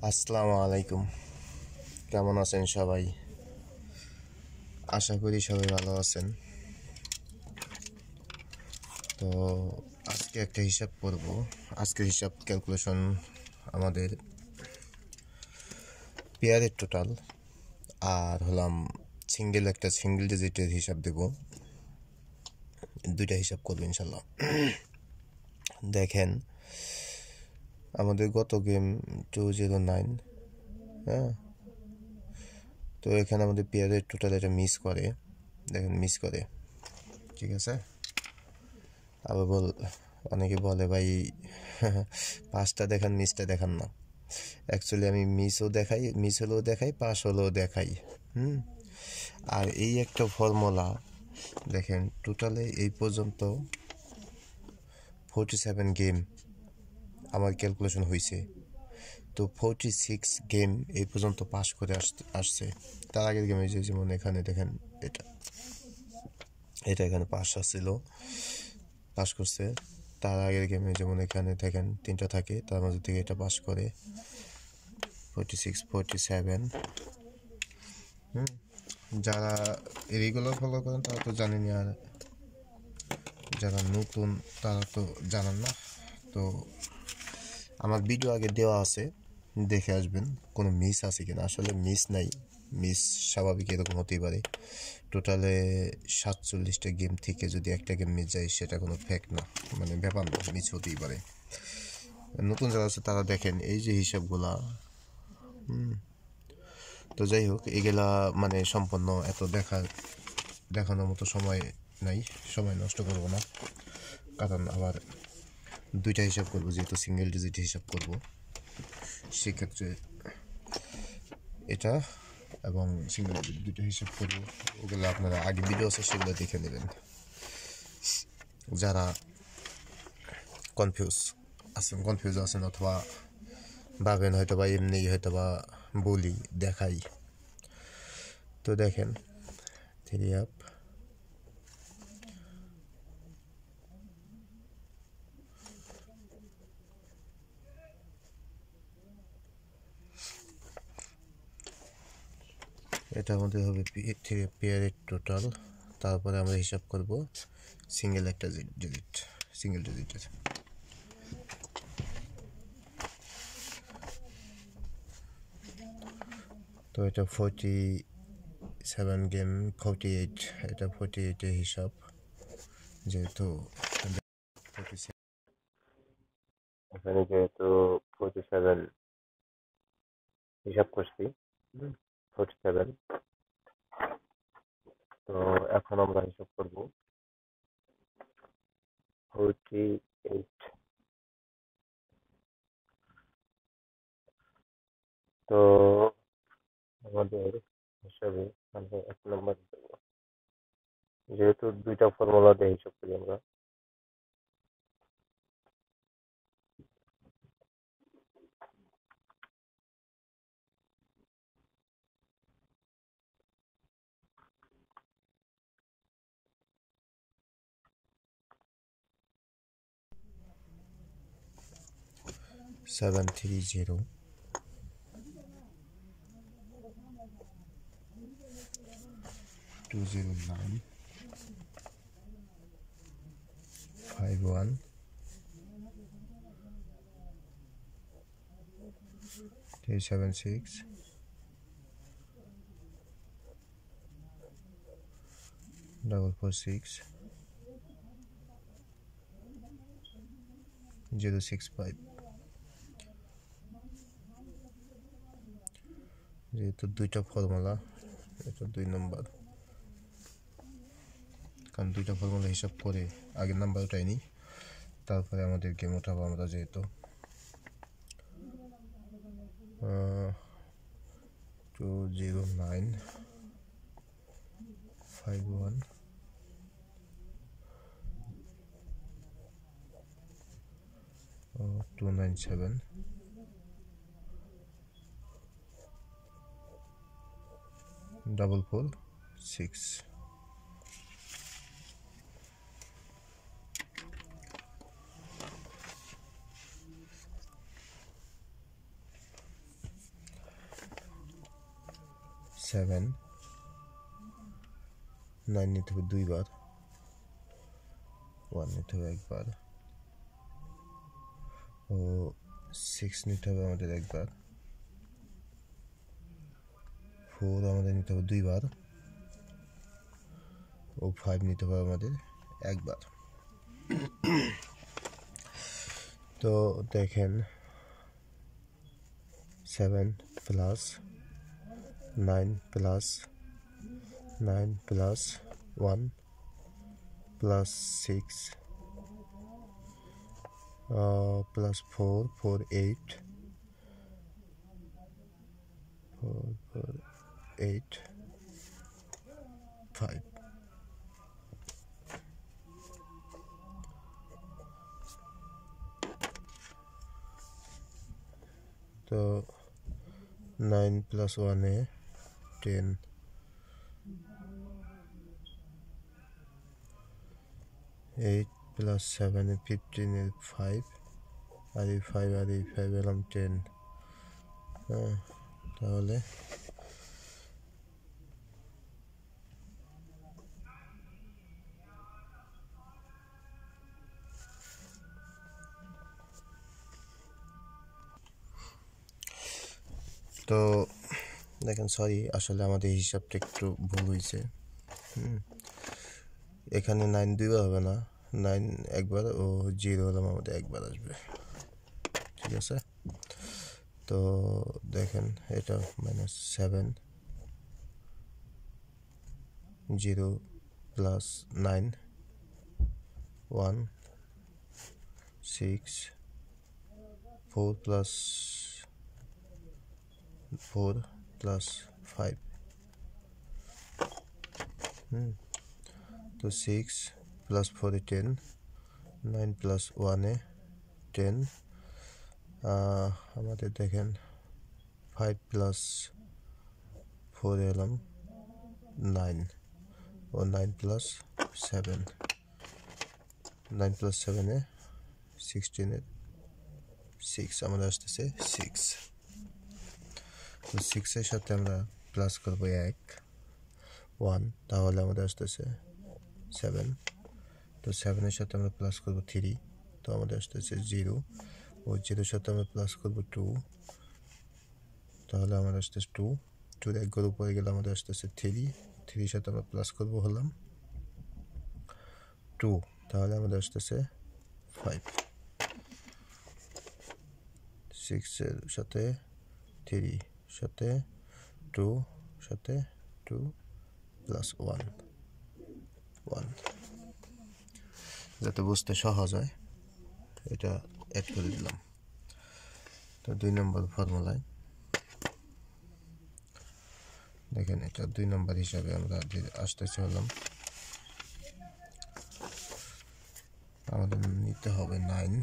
আসসালামু আলাইকুম। কেমন আছেন সবাই? আশা করি সবাই ভালো আছেন। তো আজকে একটা হিসাব করব। আজকের হিসাব ক্যালকুলেশন আমাদের পেয়ারের টোটাল আর একটা সিঙ্গেল ডিজিটের হিসাব দেব। দুইটা হিসাব করবো ইনশাল্লাহ। দেখেন আমাদের গত গেম 209, হ্যাঁ। তো এখানে আমাদের পেয়ারের টোটাল এটা মিস করে, দেখেন মিস করে, ঠিক আছে। আবার অনেকে বলে ভাই পাঁচটা দেখান মিসটা দেখান না। অ্যাকচুয়ালি আমি মিস হলেও দেখাই, পাস হলেও দেখাই। আর এই একটা ফর্মুলা দেখেন, টোটালে এই পর্যন্ত 47 গেম আমার ক্যালকুলেশন হয়েছে। তো 46 গেম এই পর্যন্ত পাস করে আসছে। তার আগের গেমে যেমন এখানে দেখেন, এটা এখানে পাস করছে। তার আগের গেমে যেমন এখানে দেখেন 3টা থাকে, তার মধ্যে থেকে এটা পাস করে 46, 47। যারা রেগুলার ফলো করেন তারা তো জানেনি, আর যারা নতুন তারা তো জানেন না। তো আমার ভিডিও আগে দেওয়া আছে, দেখে আসবেন কোনো মিস আছে কিনা। আসলে মিস নাই, মিস স্বাভাবিক, এরকম হতেই পারে। টোটালে 47টা গেম থেকে যদি একটা গেম মিস যায় সেটা কোনো ফ্যাক্ট না, মানে ব্যাপার না, মিস হতেই পারে। নতুন যারা আছে তারা দেখেন এই যে হিসাবগুলা। তো যাই হোক, এগুলা মানে সম্পূর্ণ এত দেখানোর মতো সময় নাই, সময় নষ্ট করব না। কারণ আবার দুইটা হিসাব করব, যেহেতু সিঙ্গেল ডিজিট হিসাব করব, সেক্ষেত্রে এটা এবং সিঙ্গেল ডিজিট দুইটা হিসাব করব। ওগুলো আপনারা আগে ভিডিও আছে সেগুলো দেখে নেবেন। যারা কনফিউজ আছেন অথবা ভাবেন হয়তো বা এমনি হয়তো বা বলি দেখাই, তো দেখেন 3 আপ, এটা আমাদের হবে পেয়ারের টোটাল। তারপরে আমরা হিসাব করব সিঙ্গেল ডিজিটের। তো এটা 47 গেম 48, এটা 48-এর হিসাব, যেহেতু এখানে যেহেতু 47 হিসাব করছি, 47। তো এখন আমরা হিসাব করব 48। তো আমাদের হিসাবে আমরা 1 নম্বর দেব, যেহেতু দুইটা ফর্মুলা দিয়ে হিসাব করি আমরা। সেভেন 3-0 209 51 376 446 065। যেহেতু দুইটা ফর্মুলা, এটা 2 নম্বর, কারণ দুইটা ফর্মুলা হিসাব করে আগের নাম্বার ওটাই নিই, তারপরে আমাদের গেম উঠাবো আমরা। যেহেতু 209 51 297 446। 7 9 নিতে হবে দুইবার 1 নিতে হবে একবার ও 6 নিতে হবে আমাদের একবার 4 আমাদের নিতে হবে দুইবার ও 5 নিতে হবে আমাদের একবার তো দেখেন 7 plus 9 plus 9 plus 1 plus 6 plus 4 4 8 4 4 8 5 तो 9 plus 1 है 10 8 plus 7 है 15 है 5 आदि 5 आदि 5 एलम 10 তাহলে তো দেখেন সরি আসলে আমাদের হিসাবটা একটু ভুল হয়েছে এখানে 9 দুইবার হবে না 9 একবার ও 0 হলাম আমাদের একবার আসবে ঠিক আছে তো দেখেন এটা -7 0 plus 9 1 6 4 plus 4 plus 5 तो 6 plus 4 is 10 9 plus 1 is 10 আমাদের দেখেন 5 plus 4 এলাম 9 ও 9 plus 7 9 plus 7 is 16 is 6 আমাদের আসতেছে 6 তো 6 এর সাথে আমরা প্লাস করব 1 তাহলে আমাদের আসতেছে 7 তো 7 এর সাথে আমরা প্লাস করব 3 তো আমাদের আসতেছে 0 ও 0 এর সাথে আমরা প্লাস করব 2 তাহলে আমাদের আসতেছে 2 2 এর একর উপরে গেলে আমাদের আসতেছে 3 3 এর সাথে আমরা প্লাস করব হলাম 2 তাহলে আমাদের আসতেছে 5 6 এর সাথে 3 সাথে 2 সাথে 2 প্লাস 1 যাতে বুঝতে সহজ হয় এটা অ্যাড করে দিলাম তো 2 নম্বর ফর্মুলায় দেখেন এটা 2 নম্বর হিসাবে আমরা আসতেছে হলাম আমাদের নিতে হবে 9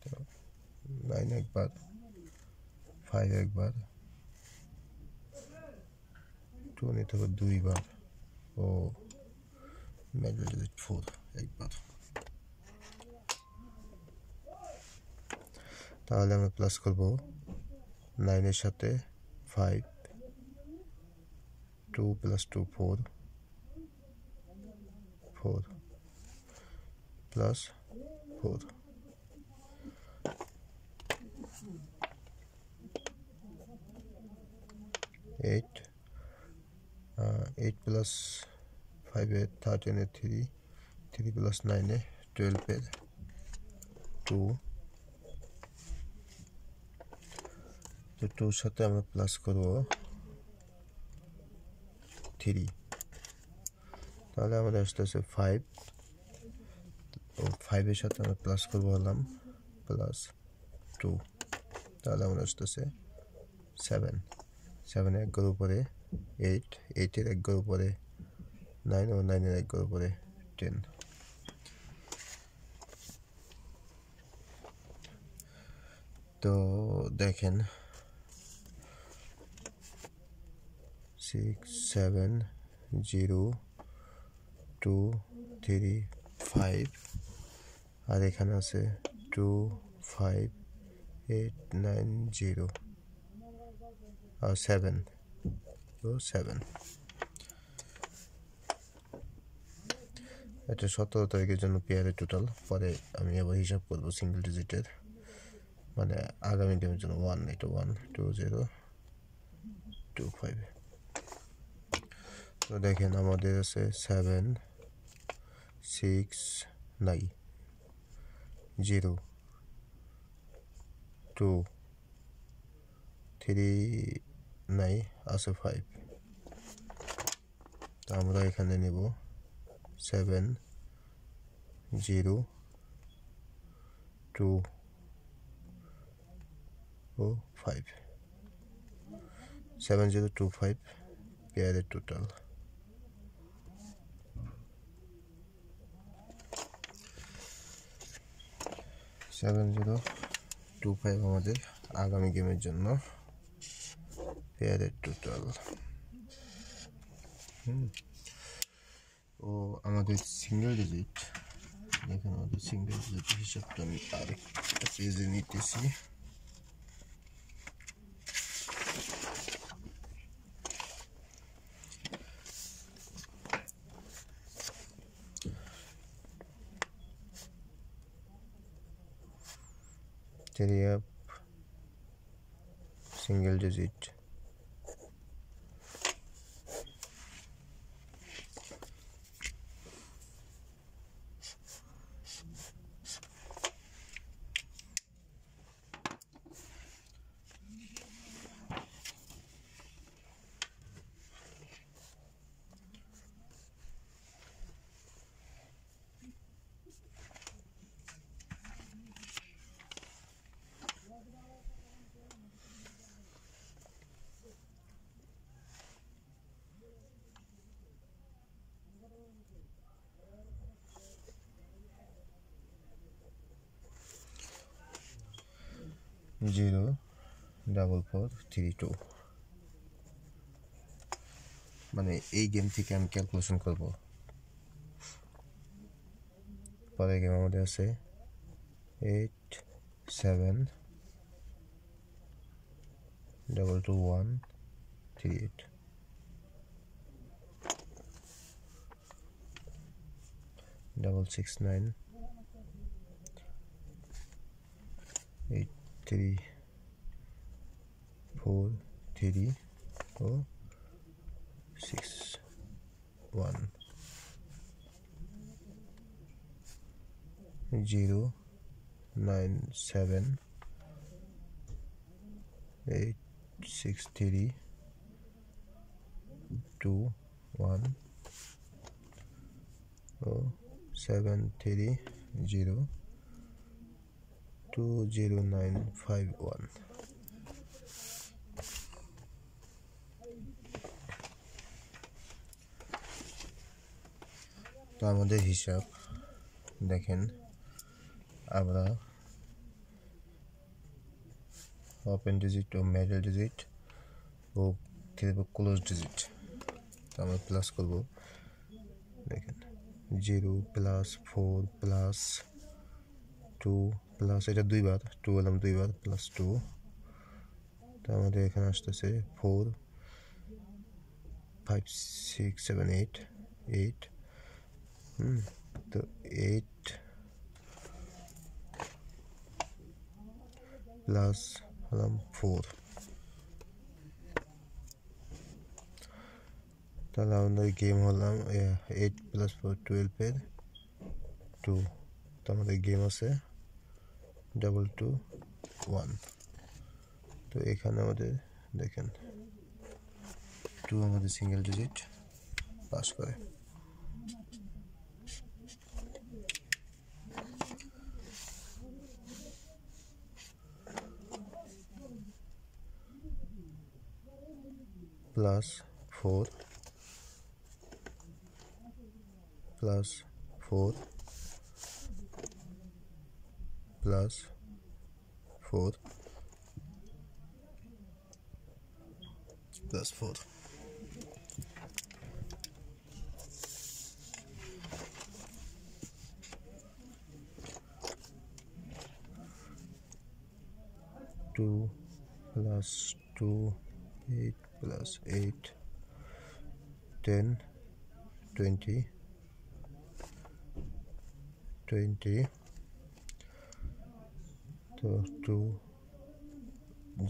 তো 9 একবার 5 একবার 2 নিতে হবে দুইবার ও ম্যাগনেটিক 4 একবার তাহলে আমরা প্লাস করব 9 এর সাথে 5 2 plus 2 4 4 plus 4 8 8 plus 5 है 13 है 3 3 plus 9 है 12 है 2 तो 2 সাথে আমরা প্লাস করব 3 তাহলে আমাদের আসতেছে 5 ও 5 এর সাথে আমরা প্লাস করব হলাম প্লাস 2 তাহলে আমাদের আসতেছে 7 7 এর একর উপরে 8 8 এর একর উপরে 9 ও 9 এর একর উপরে 10 তো দেখেন 6 7 0 2 3 5 আর এখানে আছে 2 5 8 9 0 আর 7 তো তো 7 এটা 17 তারিখের জন্য পেয়ারের টোটাল। পরে আমি আবার হিসাব করবো সিঙ্গেল ডিজিটের, মানে আগামী গেমের জন্য 1 এটা 1 2 0 2 5। তো দেখেন আমাদের আছে 7 6 নাই 0 2 3 নাই আছে 5। তো আমরা এখানে নেব 7 0 2 ও 5 7 0 2 5 পেয়ারের টোটাল। সেভেন 0 2 5 আমাদের আগামী গেমের জন্য পেয়ারের টোটাল। ও আমাদের সিঙ্গেল ডিজিট, দেখেন আমাদের সিঙ্গেল ডিজিট হিসাবটা আমি আরেকটা পেজে নিতেছি। Single digit zero 4 4 3 2। মানে এই গেম থেকে আমি ক্যালকুলেশন করব। পরের গেম আমাদের আছে 8 7 2 2 1 3 8 6 6 9 8 3 4 3 ও 6 1 0 9 7 8 6 3 2 1 ও 7 3 0 2 0 9 5 1। তো আমাদের হিসাব দেখেন, আমরা ওপেন ডিজিট ও মিডল ডিজিট ও ক্লোজ ডিজিট। তো আমরা প্লাস করব, দেখেন 0 প্লাস 4 প্লাস 2 প্লাস এটা 2 বার 2 হলাম 2 বার প্লাস 2। তো আমাদের এখানে আসতেছে 4 5 6 7 8 8। তো 8 প্লাস হলাম 4, তাহলে আমাদের গেম হলাম 8 প্লাস 4 12 2। তো আমাদের গেম আছে 2 2 1। তো এখানে আমাদের দেখেন 2 আমাদের সিঙ্গেল ডিজিট পাস করে। Plus 4 plus 4 plus 4 plus 4। Two plus 2 8 plus 8 10 20 20 তো 2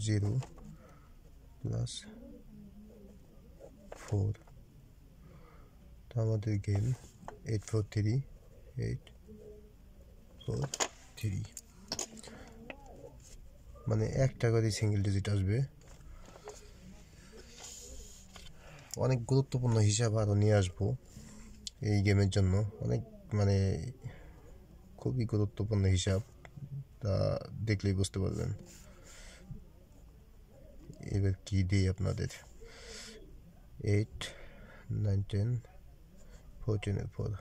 0 প্লাস 4 তো আমাদের গেম 843 843 মানে একটা করে সিঙ্গেল ডিজিট আসবে। অনেক গুরুত্বপূর্ণ হিসাব আরও নিয়ে আসবো এই গেমের জন্য, অনেক মানে খুবই গুরুত্বপূর্ণ হিসাব, তা দেখলেই বুঝতে পারবেন। এবার কি দিই আপনাদের 8 9 10 14 4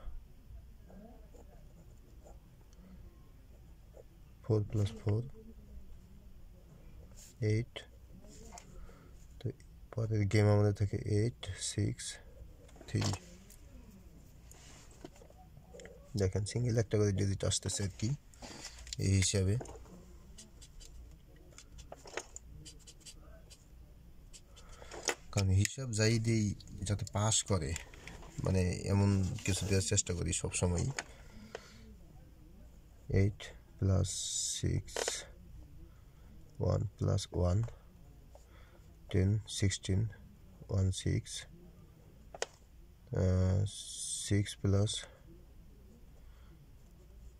4 plus 4 8 তো পরের গেম আমাদের থাকে 8 6 3 দেখেন সিঙ্গেল একটা করে ডিজিট আসতেছে আর কি এই হিসাবে। কারণ হিসাব যাই দিই যাতে পাস করে, মানে এমন কিছু দেওয়ার চেষ্টা করি সবসময়। 8 plus 6 1 plus 1 10 16 1 6 6 plus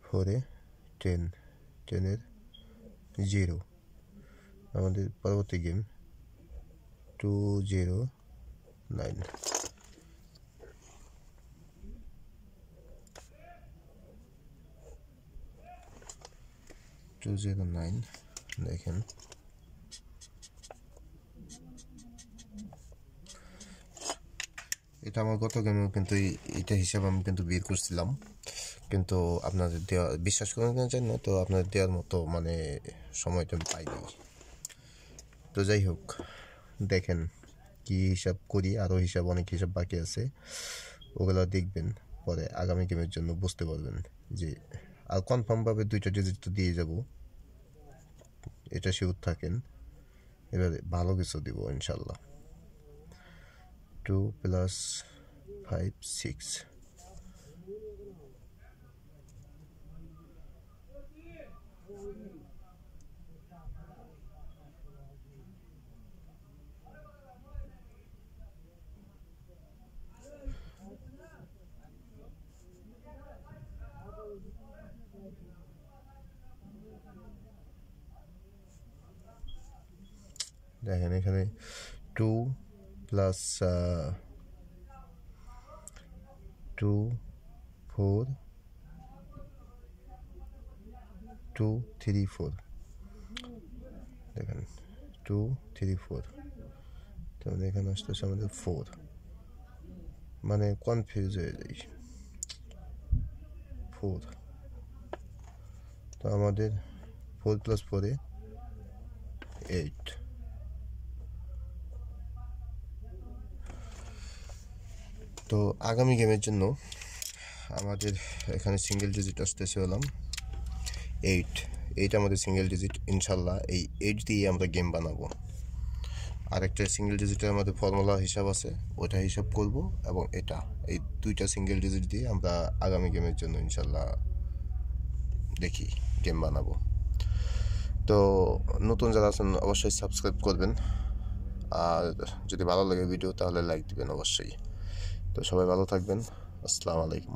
4 10 10 0 আমাদের পরবর্তী গেম 209 209 দেখেন এটা আমার গত গেমেও কিন্তু এটা হিসাব আমি কিন্তু বের করছিলাম, কিন্তু আপনাদের দেওয়া বিশ্বাস করেন না জানি না, তো আপনাদের দেওয়ার মতো মানে সময়টা পাইনি। তো যাই হোক দেখেন কি হিসাব করি, আরও হিসাব অনেক হিসাব বাকি আছে, ওগুলো দেখবেন পরে আগামী গেমের জন্য বুঝতে পারবেন যে আর কনফার্মভাবে 2টা ডিজিট তো দিয়ে যাব, এটা শিওর থাকেন। এবারে ভালো কিছু দিব ইনশাল্লাহ। 2 plus 5 6 দেখেন এখানে 2 plus 2 4 2 3 4 দেখেন 2 3 4 তাহলে এখানে আসতেছে আমাদের 4, মানে কনফিউজ হয়ে যাই 4। তো আমাদের 4 plus 4 8। তো আগামী গেমের জন্য আমাদের এখানে সিঙ্গেল ডিজিট আসতেছে হলাম 8। এইটা আমাদের সিঙ্গেল ডিজিট, ইনশাল্লাহ এই 8 দিয়ে আমরা গেম বানাবো। আরেকটা সিঙ্গেল ডিজিটের আমাদের ফর্মুলা হিসাব আছে, ওটা হিসাব করব, এবং এটা এই 2টা সিঙ্গেল ডিজিট দিয়ে আমরা আগামী গেমের জন্য ইনশাল্লাহ দেখি গেম বানাবো। তো নতুন যারা আছেন অবশ্যই সাবস্ক্রাইব করবেন, আর যদি ভালো লাগে ভিডিও তাহলে লাইক দিবেন অবশ্যই। তো সবাই ভালো থাকবেন, আসসালামু আলাইকুম।